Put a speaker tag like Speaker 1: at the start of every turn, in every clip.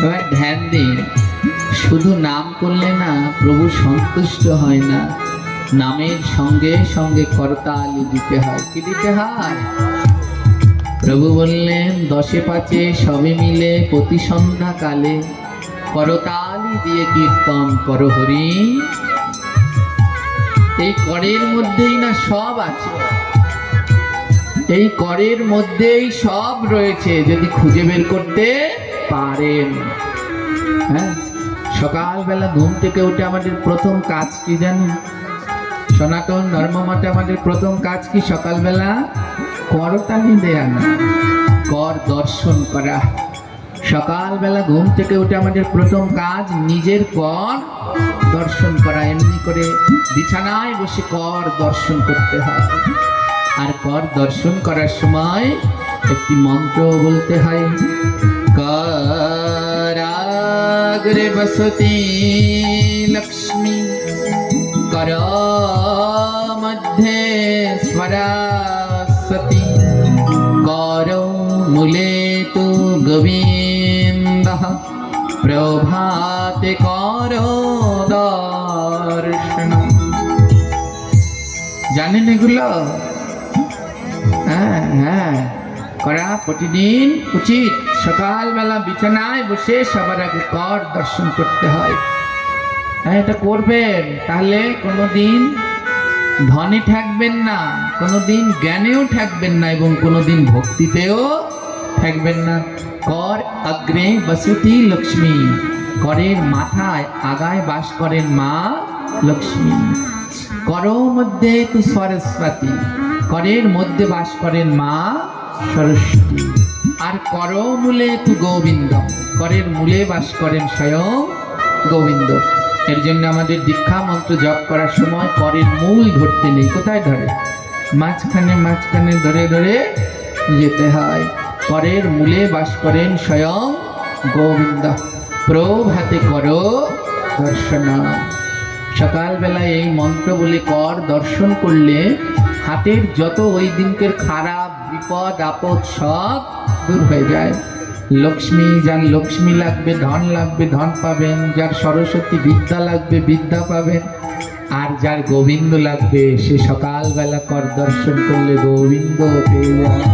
Speaker 1: এবার ধ্যান দিন, শুধু নাম করলে না প্রভু সন্তুষ্ট হয় না, নামের সঙ্গে সঙ্গে করতালি দিতে হয়। কি দিতে হয়? প্রভু বললেন 10-5 সবে মিলে প্রতি সন্ধ্যা কালে করতালি দিয়ে কীর্তন করো হরি। এই করের মধ্যেই না সব আছে, এই করের মধ্যেই সব রয়েছে যদি খুঁজে বের করতে পারেন। হ্যাঁ, সকালবেলা ঘুম থেকে উঠে আমাদের প্রথম কাজ কি জানেন? সনাতন ধর্ম মতে আমাদের প্রথম কাজ কি? সকালবেলা করতালি দেয়া না, কর দর্শন করা। সকালবেলা ঘুম থেকে উঠে আমাদের প্রথম কাজ নিজের কর দর্শন করা। এমনি করে বিছানায় বসে কর দর্শন করতে হয়। আর কর দর্শন করার সময় একটি মন্ত্র বলতে হয়। कराग्रे बसती लक्ष्मी कर मध्ये स्वरासति करो मूले तु गोविन्दः प्रभाते करो दर्शन। জানেন এগুলো? হ্যাঁ হ্যাঁ, করা প্রতিদিন উচিত। সকালবেলা বিছানায় বসে সবার আগে কর দর্শন করতে হয়। হ্যাঁ, এটা করবেন, তাহলে কোনোদিন ধনে ঠেকবেন না, কোনোদিন জ্ঞানেও ঠেকবেন না, এবং কোনোদিন ভক্তিতেও ঠেকবেন না। কর অগ্রে বসতি লক্ষ্মী, করের মাথায় আগায় বাস করেন মা লক্ষ্মী। করো মধ্যে তু সরস্বতী, করের মধ্যে বাস করেন মা সরস্বতী। আর কর মূলে তু গোবিন্দ, করের মূলে বাস করেন স্বয়ং গোবিন্দ। এর জন্য আমাদের দীক্ষা মন্ত্র জপ করার সময় করের মূল ধরতে নেই। কোথায় ধরে? মাঝখানে মাঝখানে ধরে ধরে যেতে হয়। করের মূলে বাস করেন স্বয়ং গোবিন্দ। প্রভাতে করো দর্শন। সকালবেলা এই মন্ত্র বলে কর দর্শন করলে হাতের যত ওই দিনকের খারাপ বিপদ আপদ সব দূর হয়ে যায়। লক্ষ্মী, যার লক্ষ্মী লাগবে, ধন লাগবে, ধন পাবেন। যার সরস্বতী বিদ্যা লাগবে, বিদ্যা পাবেন। আর যার গোবিন্দ লাগবে, সে সকালবেলা কর দর্শন করলে গোবিন্দ পেয়ে যাবে।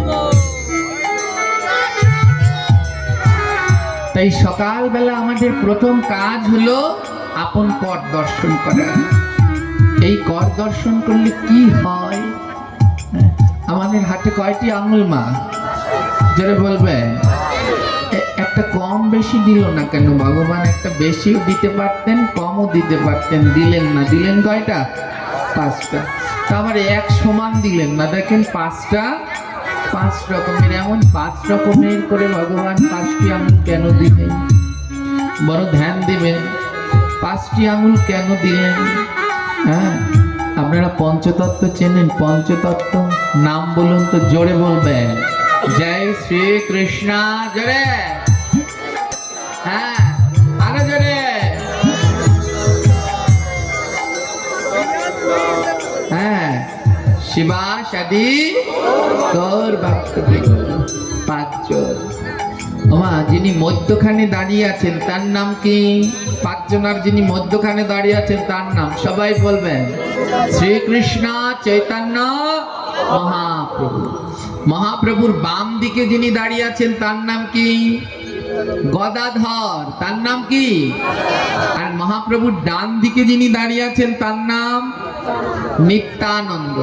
Speaker 1: তাই সকালবেলা আমাদের প্রথম কাজ হলো আপন কর দর্শন করা। এই কর দর্শন করলে কি হয়? আমাদের হাতে কয়টি আঙুল মা? যারা বলবেন একটা কম বেশি দিল না কেন? ভগবান একটা বেশিও দিতে পারতেন, কমও দিতে পারতেন, দিলেন না। দিলেন কয়টা? 5টা। তা আবার এক সমান দিলেন না। দেখেন 5টা 5 রকমের, এমন 5 রকমের করে ভগবান 5টি আঙুল কেন দিলেন? বড় ধ্যান দিবেন 5টি আঙুল কেন দিলেন। হ্যাঁ, আপনারা পঞ্চতত্ত্ব চেনেন? পঞ্চতত্ত্ব নাম বলুন তো, জোরে বলবেন। জয় শ্রী কৃষ্ণ, জোরে। হ্যাঁ, আরো জোরে। হ্যাঁ, শিবা সাদি গৌর ভক্তি 5 জন। ওমা, যিনি মধ্যখানে দাঁড়িয়ে আছেন তার নাম কি? 5 জনার যিনি মধ্যখানে দাঁড়িয়ে আছেন তার নাম সবাই বলবেন। শ্রীকৃষ্ণ চৈতন্য মহাপ্রভু। মহাপ্রভুর বাম দিকে যিনি দাঁড়িয়ে আছেন তার নাম কি? গদাধর। তার নাম কি? আর মহাপ্রভুর ডান দিকে যিনি দাঁড়িয়ে আছেন তার নাম নিত্যানন্দ।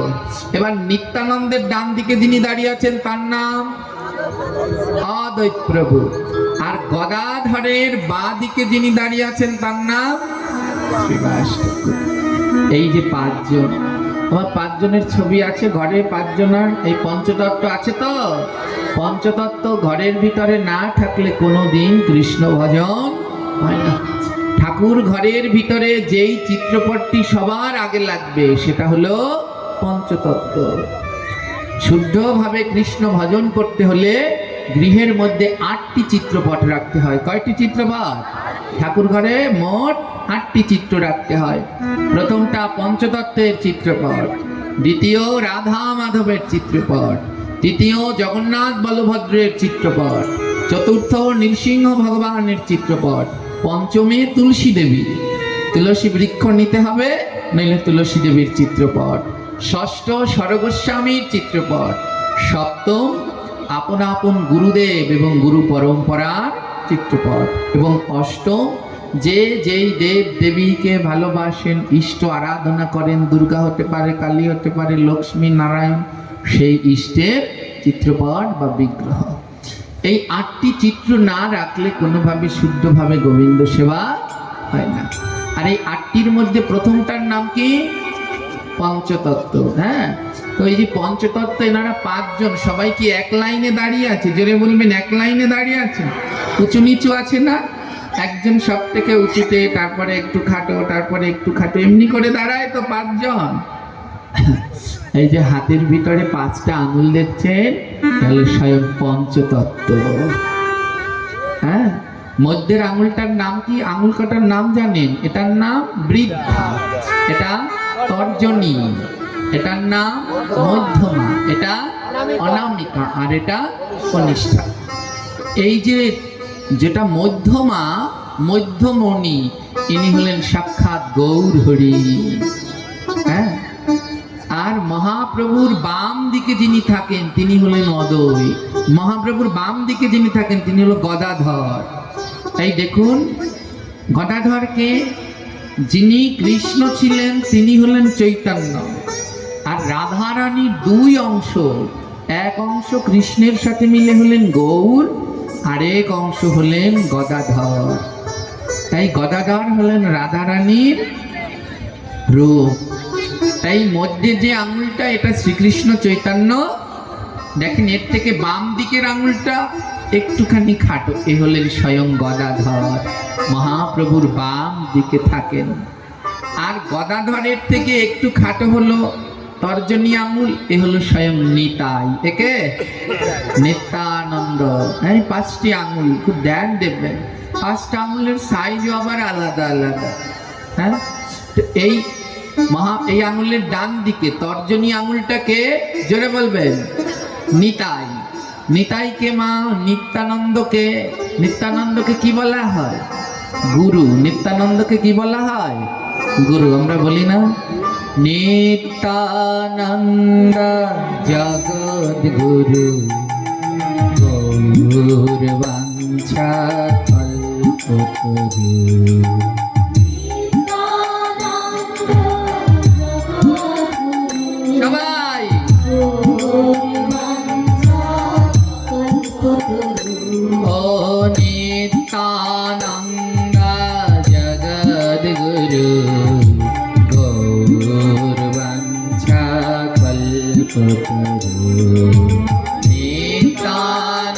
Speaker 1: এবার নিত্যানন্দের ডান দিকে যিনি দাঁড়িয়ে আছেন তার নাম অদ্বৈত প্রভু। আর গদাধরের বাঁ দিকে যিনি দাঁড়িয়ে আছেন তার নাম শ্রীবাস ঠাকুর। এই যে 5 জন, আমার 5 জনের ছবি আছে ঘরে। 5 জনের এই পঞ্চতত্ত্ব আছে তো? পঞ্চতত্ত্ব ঘরের ভিতরে না থাকলে কোনোদিন কৃষ্ণ ভজন হয় না। ঠাকুর ঘরের ভিতরে যেই চিত্রপটটি সবার আগে লাগবে সেটা হলো পঞ্চতত্ত্ব। শুদ্ধভাবে কৃষ্ণ ভজন করতে হলে গৃহের মধ্যে 8টি চিত্রপট রাখতে হয়। কয়টি চিত্রপট? ঠাকুর ঘরে মোট 8টি চিত্র রাখতে হয়। প্রথমটা পঞ্চতত্ত্বের চিত্রপট, দ্বিতীয় রাধা মাধবের চিত্রপট, তৃতীয় জগন্নাথ বলভদ্রের চিত্রপট, চতুর্থ নৃসিংহ ভগবানের চিত্রপট, পঞ্চমে তুলসী দেবী, তুলসী বৃক্ষ নিতে হবে, নইলে তুলসী দেবীর চিত্রপট। ষষ্ঠ সরগোস্বামীর চিত্রপট। সপ্তম আপন আপন গুরুদেব এবং গুরু পরম্পরার চিত্রপট। এবং অষ্টম যে যেই দেব দেবীকে ভালোবাসেন, ইষ্ট আরাধনা করেন, দুর্গা হতে পারে, কালী হতে পারে, লক্ষ্মী, নারায়ণ, সেই ইষ্টের চিত্রপট বা বিগ্রহ। এই 8টি চিত্র না রাখলে কোনোভাবে শুদ্ধভাবে গোবিন্দ সেবা হয় না। আর এই 8টির মধ্যে প্রথমটার নাম কি? পঞ্চতত্ত্ব। হ্যাঁ, তো এই যে পঞ্চতত্ত্ব, এনারা 5 জন, সবাই কি এক লাইনে দাঁড়িয়ে আছে? জোরে বলবেন, এক লাইনে দাঁড়িয়ে আছে? উঁচু নিচু আছে না? একজন সব থেকে উঁচুতে, তারপরে একটু খাটো, তারপরে একটু খাটো, এমনি করে দাঁড়ায় তো 5 জন। এই যে হাতের ভিতরে 5টা আঙুল দেখছেন, তাহলে স্বয়ং পঞ্চতত্ত্ব। হ্যাঁ, মধ্যের আঙুলটার নাম কি? আঙুল কটার নাম জানেন? এটার নাম বৃদ্ধা, এটা তর্জনী, এটার নাম মধ্যমা, এটা অনামিকা, আর এটা কনিষ্ঠা। এই যে যেটা মধ্যমা, মধ্যমণি, ইনি হলেন সাক্ষাৎ গৌর হরি। হ্যাঁ, আর মহাপ্রভুর বাম দিকে যিনি থাকেন তিনি হলেন অদয়। মহাপ্রভুর বাম দিকে যিনি থাকেন তিনি হলো গদাধর। তাই দেখুন, গদাধরকে, যিনি কৃষ্ণ ছিলেন তিনি হলেন চৈতন্য। আর রাধারানীর 2 অংশ, এক অংশ কৃষ্ণের সাথে মিলে হলেন গৌর, আরেক অংশ হলেন গদাধর। তাই গদাধর হলেন রাধারানীর রূপ। তাই মধ্যে যে আঙুলটা, এটা শ্রীকৃষ্ণ চৈতন্য। দেখেন, এর থেকে বাম দিকের আঙুলটা একটুখানি খাটো, এ হলেন স্বয়ং গদাধর, মহাপ্রভুর বাম দিকে থাকেন। আর গদাধরের থেকে একটু খাটো হলো তর্জনী আঙুল, এ হলো স্বয়ং নিতাই। একে নিত্যানন্দ। এই 5টি আঙুল, খুব ধ্যান দেবেন, 5টা আঙুলের সাইজও আবার আলাদা আলাদা। হ্যাঁ, তো এই আঙুলের ডান দিকে তর্জনী আঙুলটাকে, জোরে বলবেন, নিতাই। নিতাইকে মা, নিত্যানন্দকে, নিত্যানন্দকে কি বলা হয়? গুরু। নিত্যানন্দকে কি বলা হয়? গুরু। আমরা বলি না, নিত্যানন্দ জগদ্গুরু গৌর বাঞ্ছা কল্পতরু। সবাই ও নিত্যানন্দ জগদ্গুরু গৌর বাঞ্ছা কল্পতরু। নিত্যানন্দ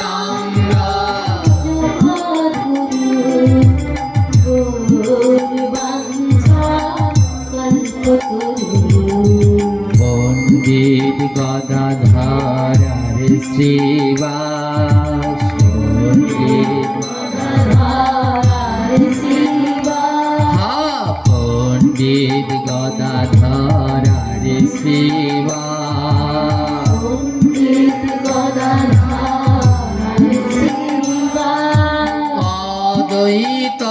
Speaker 1: পণ্ডিত গদাধর শ্রীবাস, পণ্ডিত পণ্ডিত গদাধর শ্রীবাস, অদ্বৈত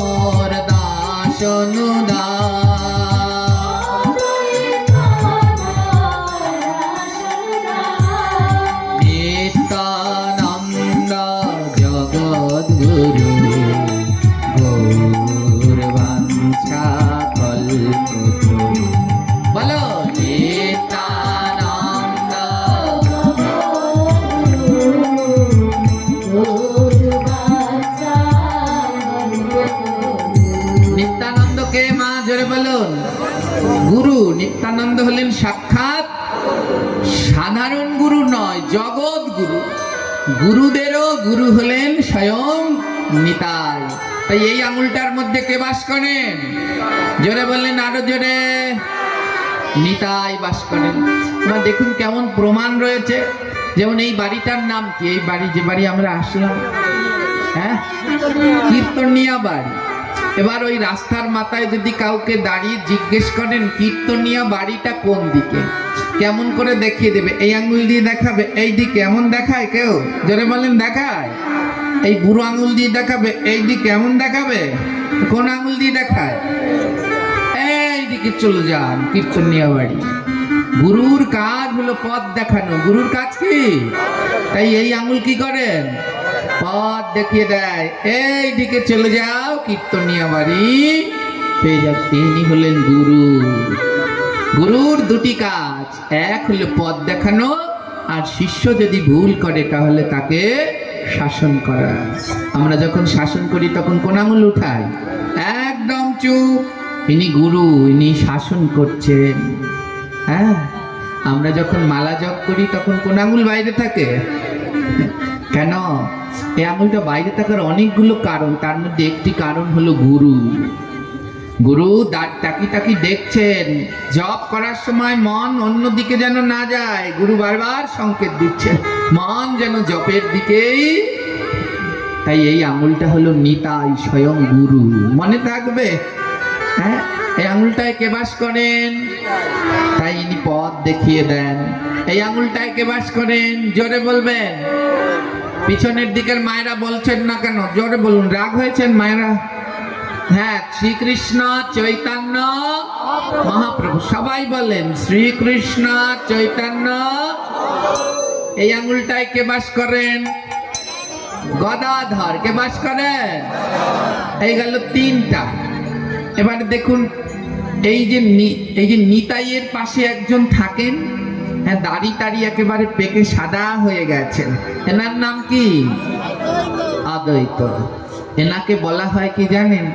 Speaker 1: মোর দাসনুদা, নিত্যানন্দ জগদ্গুরু গৌর বাঞ্ছা কল্পতরু। বলো নিত্যানন্দ। নিত্যানন্দকে মা, জোরে বলুন, গুরু। নিত্যানন্দ হলেন সাক্ষাৎ, সাধারণ গুরু নয়, জগৎ গুরু। গুরুদেরও গুরু হলেন স্বয়ং নিতাই। তাই এই আঙুলটার মধ্যে কে বাস করেন? জোরে বললেন, আরো জোরে। নিতাই বাস করেন। না, দেখুন কেমন প্রমাণ রয়েছে। যেমন এই বাড়িটার নাম কি? এই বাড়ি, যে বাড়ি আমরা আসলাম, হ্যাঁ, কীর্তনিয়া বাড়ি। এবার ওই রাস্তার মাথায় যদি কাউকে দাঁড়িয়ে জিজ্ঞেস করেন কীর্তনিয়া বাড়িটা কোন দিকে, কেমন করে দেখিয়ে দেবে? এই আঙ্গুল দিয়ে দেখাবে, এই দিকে। এমন দেখায় কেউ? জোরে বলেন, দেখায়? এই বুড়ো আঙুল দিয়ে দেখাবে, এই দিক কেমন দেখাবে? কোন আঙুল দিয়ে দেখায়? এইদিকে চলে যান কীর্তনিয়া বাড়ি। গুরুর কাজ হলো পথ দেখানো। গুরুর কাজ কি? তাই এই আঙুল কি করেন? পথ দেখিয়ে দেয়, এইদিকে চলে যাও কীর্তনিয়া বাড়ি, পেয়ে যাও। তিনি হলেন গুরু। গুরুর দুটি কাজ, এক হলো পথ দেখানো, আর শিষ্য যদি ভুল করে তাহলে তাকে শাসন করা। আমরা যখন শাসন করি তখন কোন আঙুল উঠাই? একদম চুপ। ইনি গুরু, ইনি শাসন করছেন। হ্যাঁ, আমরা যখন মালা জপ করি তখন কোন আঙুল বাইরে থাকে? কেন? এই আঙুলটা বাইরে থাকার অনেকগুলো কারণ, তার মধ্যে একটি কারণ হলো গুরু। গুরু তাকি তাকি দেখছেন, জপ করার সময় মন অন্যদিকে যেন না যায়। গুরু বারবার সংকেত দিচ্ছেন মন যেন জপের দিকেই। তাই এই আঙুলটা হলো নিতাই স্বয়ং গুরু। মনে থাকবে? হ্যাঁ, এই আঙুলটায় কে বাস করেন? তাই ইনি পথ দেখিয়ে দেন। এই আঙুলটায় কে বাস করেন? জোরে বলবেন। পিছনের দিকের মায়েরা বলছেন না কেন? জোরে বলুন। রাগ হয়েছেন মায়েরা? হ্যাঁ, শ্রীকৃষ্ণ চৈতন্য মহাপ্রভু। সবাই বলেন শ্রীকৃষ্ণ চৈতন্য। এই আঙুলটায় কে বাস করেন? গদাধর। কে বাস করেন? এই গেল তিনটা। এবারে দেখুন, এই যে নিতাইয়ের পাশে একজন থাকেন, হ্যাঁ, দাড়ি টাড়ি একেবারে পেকে সাদা হয়ে গেছেন। এনার নাম কি? অদ্বৈত। এনাকে বলা হয় কি জানেন?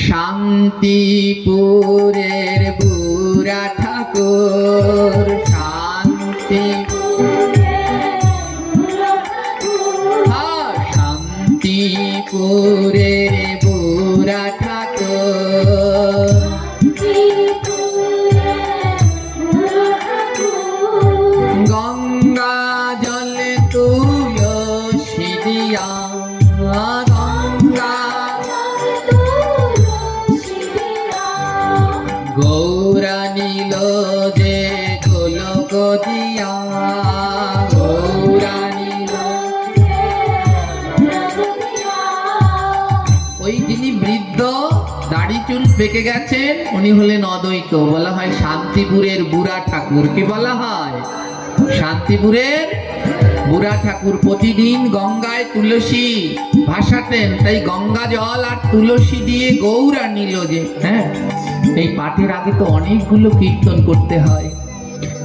Speaker 1: শান্তিপুরের বুড়া ঠাকুর। শান্তিপুরের বুড়া ঠাকুর। গঙ্গা জলে তুলসী দিয়া, গঙ্গা গৌরা নীল যে গোলক দিয়া, গৌরা নীল। ওই যিনি বৃদ্ধ, দাড়ি চুল পেকে গেছেন, উনি হলেন অদ্বৈত। বলা হয় শান্তিপুরের বুড়া ঠাকুর। কি বলা হয়? শান্তিপুরের বুড়া ঠাকুর। প্রতিদিন গঙ্গায় তুলসী ভাসাতেন, তাই গঙ্গা জল আর তুলসী দিয়ে গৌরা নিল যে। হ্যাঁ, এই পাঠের আগে তো অনেকগুলো কীর্তন করতে হয়,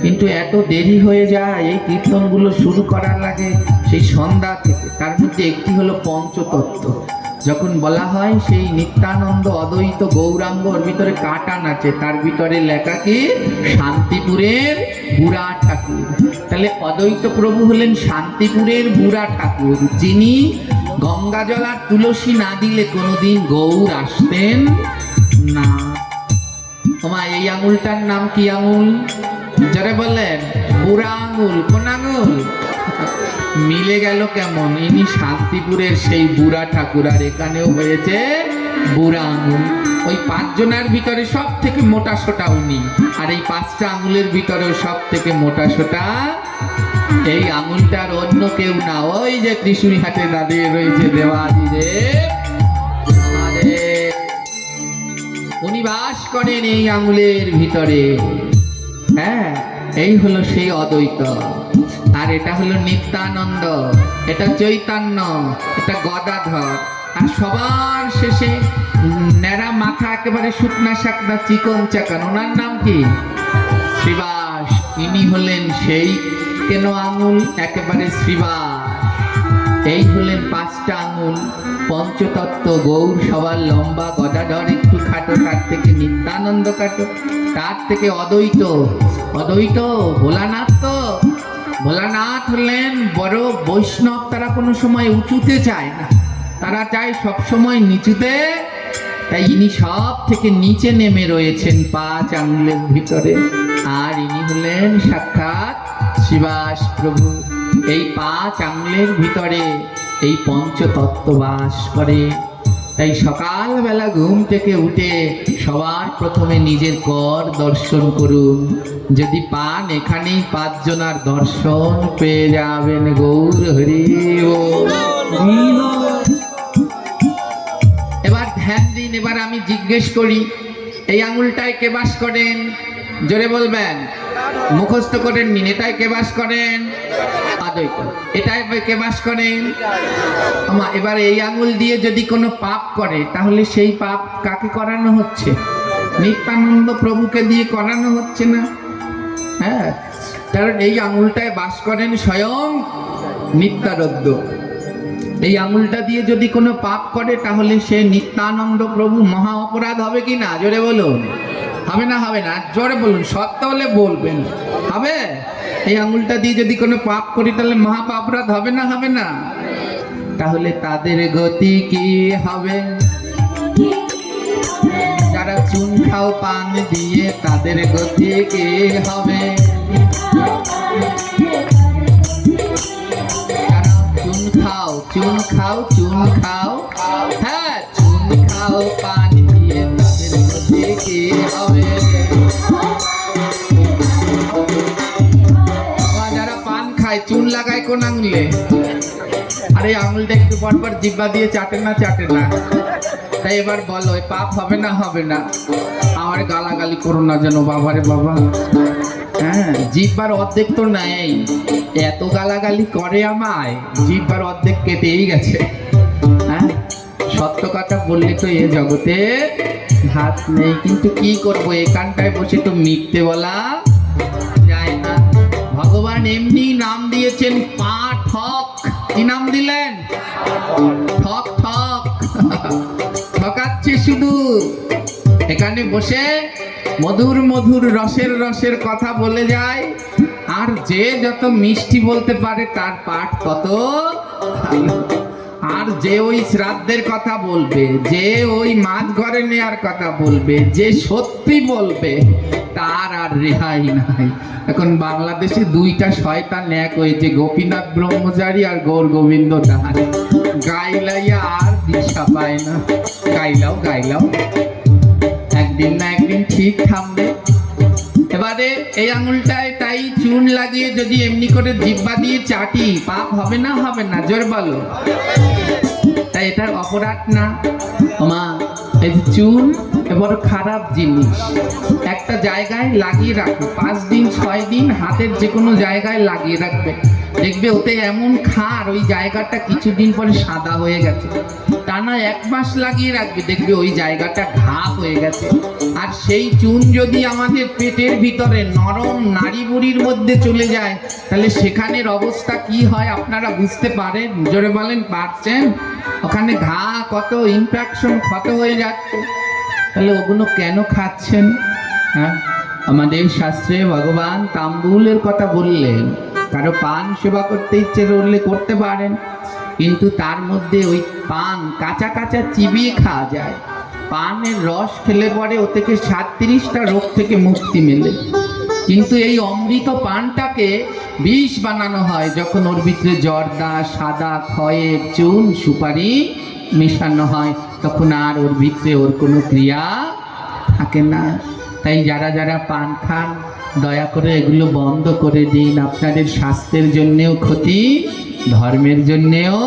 Speaker 1: কিন্তু এত দেরি হয়ে যায় এই কীর্তনগুলো শুরু করার লাগে সেই সন্ধ্যা থেকে। তার মধ্যে একটি হলো পঞ্চতত্ত্ব। যখন বলা হয় সেই নিত্যানন্দ অদ্বৈত গৌরাঙ্গর ভিতরে কাটা নাচে, তার ভিতরে লেখা কি? শান্তিপুরের বুড়া ঠাকুর। তাহলে অদ্বৈত প্রভু হলেন শান্তিপুরের বুড়া ঠাকুর, যিনি গঙ্গাজল আর তুলসী না দিলে কোনোদিন গৌর আসতেন না। তোমার এই আঙুলটার নাম কি আঙুল? যারা বললেন বুড়া আঙুল। কোন আঙুল? মিলে গেল কেমন? ইনি শান্তিপুরের সেই বুড়া ঠাকুর, আর এখানেও হয়েছে বুড়া আঙুল। ওই পাঁচজনের ভিতরে সব থেকে মোটা সোটা উনি, আর এই পাঁচটা আঙুলের ভিতরেও সব থেকে মোটা সোটা এই আঙুলটার অন্য কেউ না। ওই যে ত্রিশূল হাতে দাঁড়িয়ে রয়েছে দেবাদিদেব, উনি বাস করেন এই আঙুলের ভিতরে। হ্যাঁ, এই হলো সেই অদ্বৈত। আর এটা হলো নিত্যানন্দ, এটা চৈতন্য, এটা গদাধর। আর সবার শেষে ন্যাড়া মাথা, একেবারে শুকনা শাকনা চিকন চাকান, ওনার নাম কি? শ্রীবাস। ইনি হলেন সেই কেন আঙুল? একেবারে শ্রীবাস। এই হলেন পাঁচটা আঙুল। পঞ্চতত্ত্ব গৌর সবার লম্বা, গদাধর একটু খাটো, তার থেকে নিত্যানন্দ খাটো, তার থেকে অদ্বৈত। অদ্বৈত ভোলানাথ। তো ভোলানাথ হলেন বড় বৈষ্ণব। তারা কোনো সময় উঁচুতে চায় না, তারা চায় সব সময় নিচুতে। তাই ইনি সব থেকে নিচে নেমে রয়েছেন পাঁচ আঙুলের ভিতরে। আর ইনি হলেন সাক্ষাৎ শ্রীবাস প্রভু। এই পাঁচ আঙুলের ভিতরে এই পঞ্চতত্ত্ব বাস করে। তাই সকালবেলা ঘুম থেকে উঠে সবার প্রথমে নিজের কর দর্শন করুন। যদি পান, এখানেই পাঁচজনার দর্শন পেয়ে যাবেন। গৌর হরি বল। এবার ধ্যান দিন। এবার আমি জিজ্ঞেস করি, এই আঙুলটায় কে বাস করেন? জোরে বলবেন, মুখস্থ করেন নিন। এটাই কে বাস করেন? অদ্বৈত। এটাই কে বাস করেন? আমা। এবার এই আঙুল দিয়ে যদি কোনো পাপ করে, তাহলে সেই পাপ কাকে করানো হচ্ছে? নিত্যানন্দ প্রভুকে দিয়ে করানো হচ্ছে না? হ্যাঁ, কারণ এই আঙুলটায় বাস করেন স্বয়ং নিত্যানন্দ। এই আঙুলটা দিয়ে যদি কোনো পাপ করে, তাহলে সে নিত্যানন্দ প্রভু মহা অপরাধ হবে কি না? জোরে বলুন। হবে না? হবে না? জোরে বলুন। সত্য হলে বলবেন। হবে? এই আঙুলটা দিয়ে যদি কোনো পাপ করি, তাহলে মহা অপরাধ হবে না? হবে না? তাহলে তাদের গতি কি হবে? যারা চুন খাও পান দিয়ে, তাদের গতি কি হবে? চুন খাও, চুন খাও, চুন খাও, হ্যাঁ চুন খাও পান দিয়ে, তাদের গতি কি হবে? যারা পান খায়, চুন লাগায় কোন আঙুলে? আরে আঙুলটা একটু পরপর জিহ্বা দিয়ে চাটে না? চাটে না? তাই এবার বলো, পাপ হবে না? হবে না? আমার গালাগালি করো না যেন, বাবারে বাবা। হ্যাঁ, জিহ্বার অর্ধেক তো নেই, এত গালাগালি করে আমায়, জিহ্বার অর্ধেক কেটেই গেছে। হ্যাঁ, সত্য কথা বললে তো এ জগতে হাত নেই, কিন্তু কি করবো, এখানটায় বসে তো মিথ্যে বলা যায় না। ভগবান এমনি নাম দিয়েছেন পাঠক। কি নাম দিলেন? ঠক ঠক। ঠকাচ্ছে শুধু। এখানে বসে মধুর মধুর রসের রসের কথা বলে যায়, আর যে যত মিষ্টি বলতে পারে তার পাঠ তত ভালো। আর যে ওই শ্রাদ্ধের কথা বলবে, যে ওই মাছ ঘরে নেওয়ার কথা বলবে, যে সত্যি বলবে, তার আর রেহাই নাই। এখন বাংলাদেশে দুইটা শয়তান এক হয়েছে, গোপীনাথ ব্রহ্মচারী আর গৌর গোবিন্দ দাস। গাইলাইয়া আর দিশা পায় না। গাইলাও গাইলাও, একদিন না একদিন ঠিক থামবে। এবারে এই আঙুলটায় তাই চুন লাগিয়ে যদি এমনি করে জিহ্বা দিয়ে চাটি, পাপ হবে না? হবে না? জোর বলো। তাই এটার অপরাধ না? মা, এই চুন বড় খারাপ জিনিস। একটা জায়গায় লাগিয়ে রাখো, 5 দিন 6 দিন হাতের যে কোনো জায়গায় লাগিয়ে রাখবে, দেখবে ওতে এমন খার, ওই জায়গাটা কিছুদিন পরে সাদা হয়ে গেছে। টানা 1 মাস লাগিয়ে রাখবে, দেখবে ওই জায়গাটা ঘা হয়ে গেছে। আর সেই চুন যদি আমাদের পেটের ভিতরে নরম নাড়ি বুড়ির মধ্যে চলে যায়, তাহলে সেখানের অবস্থা কি হয় আপনারা বুঝতে পারেন? জোরে বলেন, পারছেন? ওখানে ঘা কত ইনফেকশন ক্ষত হয়ে যাচ্ছে, তাহলে ওগুলো কেন খাচ্ছেন? হ্যাঁ, আমাদের শাস্ত্রে ভগবান তাম্বুলের কথা বললেন। কারো পান সেবা করতে ইচ্ছে করলে করতে পারেন, কিন্তু তার মধ্যে ওই পান কাঁচা কাঁচা চিবিয়ে খাওয়া যায়। পানের রস খেলে পরে ও থেকে 37টা রোগ থেকে মুক্তি মেলে। কিন্তু এই অমৃত পানটাকে বিষ বানানো হয় যখন ওর ভিতরে জর্দা, সাদা, খয়ের, চুন, সুপারি মেশানো হয়, তখন আর ওর ভিতরে ওর কোনো ক্রিয়া থাকে না। তাই যারা যারা পান খান, দয়া করে এগুলো বন্ধ করে দিন। আপনাদের স্বাস্থ্যের জন্যেও ক্ষতি, ধর্মের জন্যেও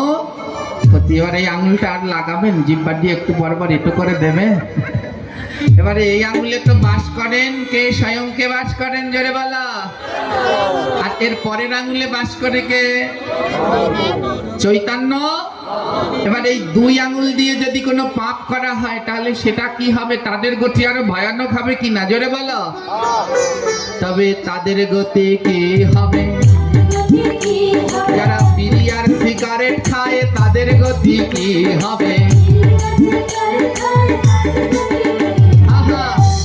Speaker 1: ক্ষতি। এবার এই আঙুলটা আর লাগাবেন, জিহ্বা দিয়ে একটু বরাবর এটো করে দেবে। এবারে এই আঙুলে তো বাস করেন কে? স্বয়ং কে বাস করেন? জোরে বলা। আর এর পরের আঙুলে বাস করে কে? চৈতন্য। এবার এই 2 আঙুল দিয়ে যদি কোনো পাপ করা হয়, তাহলে সেটা কি হবে? তাদের গতি আরো ভয়ানক হবে কি না? জোরে বলো। তবে তাদের গতি কি হবে? যারা বিড়ি আর সিগারেট খায়, তাদের গতি কি হবে?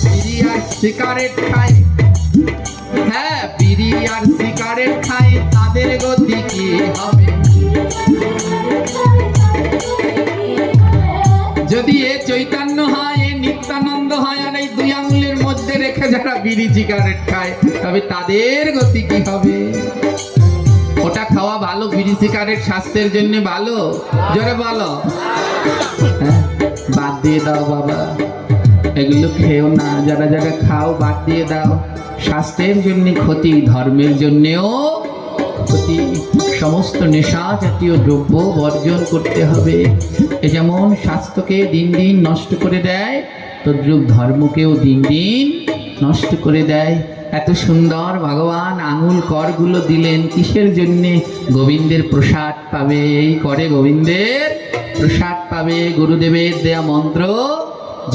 Speaker 1: বিড়ি আর সিগারেট খায়, হ্যাঁ বিড়ি আর সিগারেট খায়, তাদের গতি কি হবে? যদি এ চৈতন্য হয়, এ নিত্যানন্দ হয়, আর এই 2 আঙুলের মধ্যে রেখে যারা বিড়ি সিগারেট খায়, তবে তাদের গতি কি হবে? ওটা খাওয়া ভালো, বিড়ি সিগারেট স্বাস্থ্যের জন্য ভালো। জোরে বলো। হ্যাঁ, বাদ দিয়ে দাও বাবা, এগুলো খেও না। যারা যারা খাও বাদ দিয়ে দাও, স্বাস্থ্যের জন্য ক্ষতি, ধর্মের জন্যেও ক্ষতি। সমস্ত নেশা জাতীয় দ্রব্য বর্জন করতে হবে। এ যেমন স্বাস্থ্যকে দিন দিন নষ্ট করে দেয়, তদ্রূপ ধর্মকেও দিন দিন নষ্ট করে দেয়। এত সুন্দর ভগবান আঙুল করগুলো দিলেন কিসের জন্যে? গোবিন্দের প্রসাদ পাবে, এই করে গোবিন্দের প্রসাদ পাবে। গুরুদেবের দেয়া মন্ত্র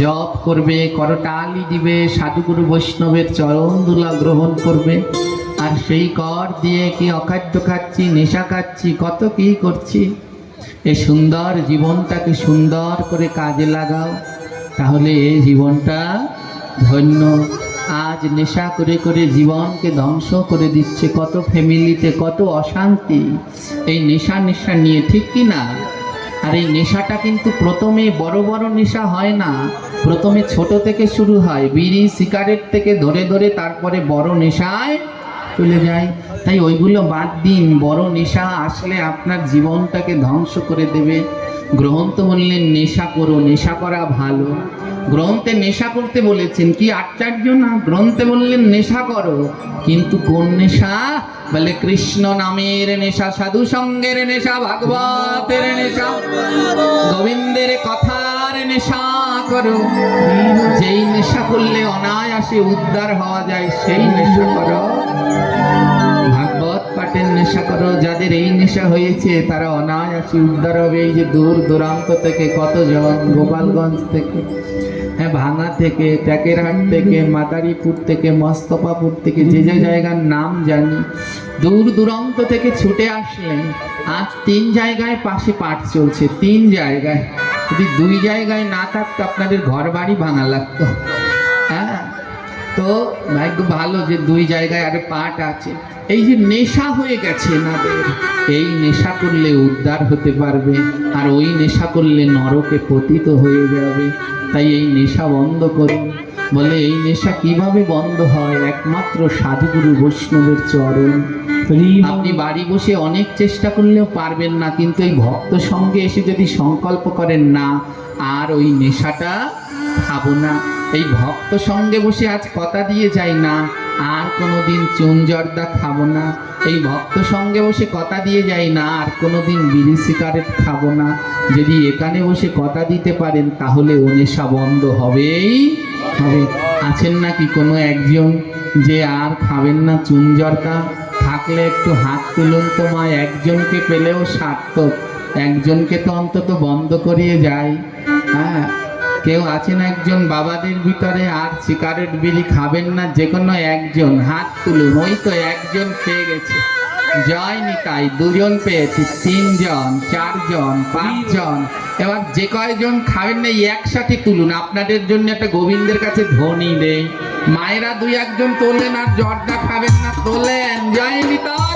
Speaker 1: জপ করবে, করতালি দিবে, সাধুগুরু বৈষ্ণবের চরণ ধুলা গ্রহণ করবে। আর সেই কর দিয়ে কি অখাদ্য খাচ্ছি, নেশা খাচ্ছি, কত কি করছি। এই সুন্দর জীবনটাকে সুন্দর করে কাজে লাগাও, তাহলে এই জীবনটা ধন্য। আজ নেশা করে করে জীবনকে ধ্বংস করে দিচ্ছে, কত ফ্যামিলিতে কত অশান্তি এই নেশা নেশা নিয়ে, ঠিক কি না? আর এই নেশাটা কিন্তু প্রথমে বড় বড় নেশা হয় না, প্রথমে ছোট থেকে শুরু হয়। বিড়ি সিগারেট থেকে ধরে ধরে তারপরে বড় নেশায় চলে যায়। তাই ওইগুলো বাদ দিন, বড় নেশা আসলে আপনার জীবনটাকে ধ্বংস করে দেবে। গ্রন্থ বললেন নেশা করো, নেশা করা ভালো। গ্রন্থে নেশা করতে বলেছেন, কি আশ্চর্য না! গ্রন্থে বললেন নেশা করো, কিন্তু কোন নেশা? বলে কৃষ্ণ নামের নেশা, সাধু সঙ্গের নেশা, ভাগবতের নেশা, গোবিন্দের কথার নেশা করো। যেই নেশা করলে অনায়াসে উদ্ধার হওয়া যায়, সেই নেশা করো। ভাগবত পাঠের নেশা করো। যাদের এই নেশা হয়েছে তারা অনায়াসে উদ্ধার হবে। এই যে দূর দূরান্ত থেকে কতজন, গোপালগঞ্জ থেকে, হ্যাঁ, ভাঙা থেকে, ট্যাকেরহাট থেকে, মাদারীপুর থেকে, মস্তফাপুর থেকে, যে যে জায়গার নাম জানি, দূর দূরান্ত থেকে ছুটে আসলেন। আজ 3 জায়গায় পাশে পাঠ চলছে, 3 জায়গায়। যদি 2 জায়গায় না থাকতো আপনাদের ঘর বাড়ি ভাঙা লাগতো। হ্যাঁ, তো ভাগ্য ভালো যে 2 জায়গায় আরে পাঠ আছে। এই যে নেশা হয়ে গেছে এনাদের, এই নেশা করলে উদ্ধার হতে পারবে, আর ওই নেশা করলে নরকে পতিত হয়ে যাবে। তাই এই নেশা বন্ধ করুন। বলে এই নেশা কিভাবে বন্ধ হয়? একমাত্র সাধুগুরু বৈষ্ণবের চরণ। আপনি বাড়ি বসে অনেক চেষ্টা করলেও পারবেন না, কিন্তু এই ভক্ত সঙ্গে এসে যদি সংকল্প করেন, না আর ওই নেশাটা খাবো না, এই ভক্ত সঙ্গে বসে আজ কথা দিয়ে যাই, না আর কোনোদিন চুন জর্দা খাবো না, এই ভক্ত সঙ্গে বসে কথা দিয়ে যাই, না আর কোনোদিন বিড়ি সিগারেট খাবো না, যদি এখানে বসে কথা দিতে পারেন তাহলে ও নেশা বন্ধ হবেই হবে। আছেন নাকি কোনো একজন যে আর খাবেন না চুন জর্দা? থাকলে একটু হাত তুলুন তো মা, একজনকে পেলেও সার্থক। একজনকে তো অন্তত বন্ধ করিয়ে যায়। হ্যাঁ, কেউ আছেন একজন বাবাদের ভিতরে আর সিগারেট বিড়ি খাবেন না? যে কোনো একজন হাত তুলুন। ওই তো একজন পেয়ে গেছে। জয় নিতাই, 2 জন পেয়েছি, 3 জন, 4 জন, 5 জন। এবার যে কয়জন খাবেন না একসাথে তুলুন। আপনাদের জন্য একটা গোবিন্দের কাছে ধ্বনি দেই। মায়েরা 2-1 জন তোলেন, আর জর্দা খাবেন না তোলেন। জয় নিতাই।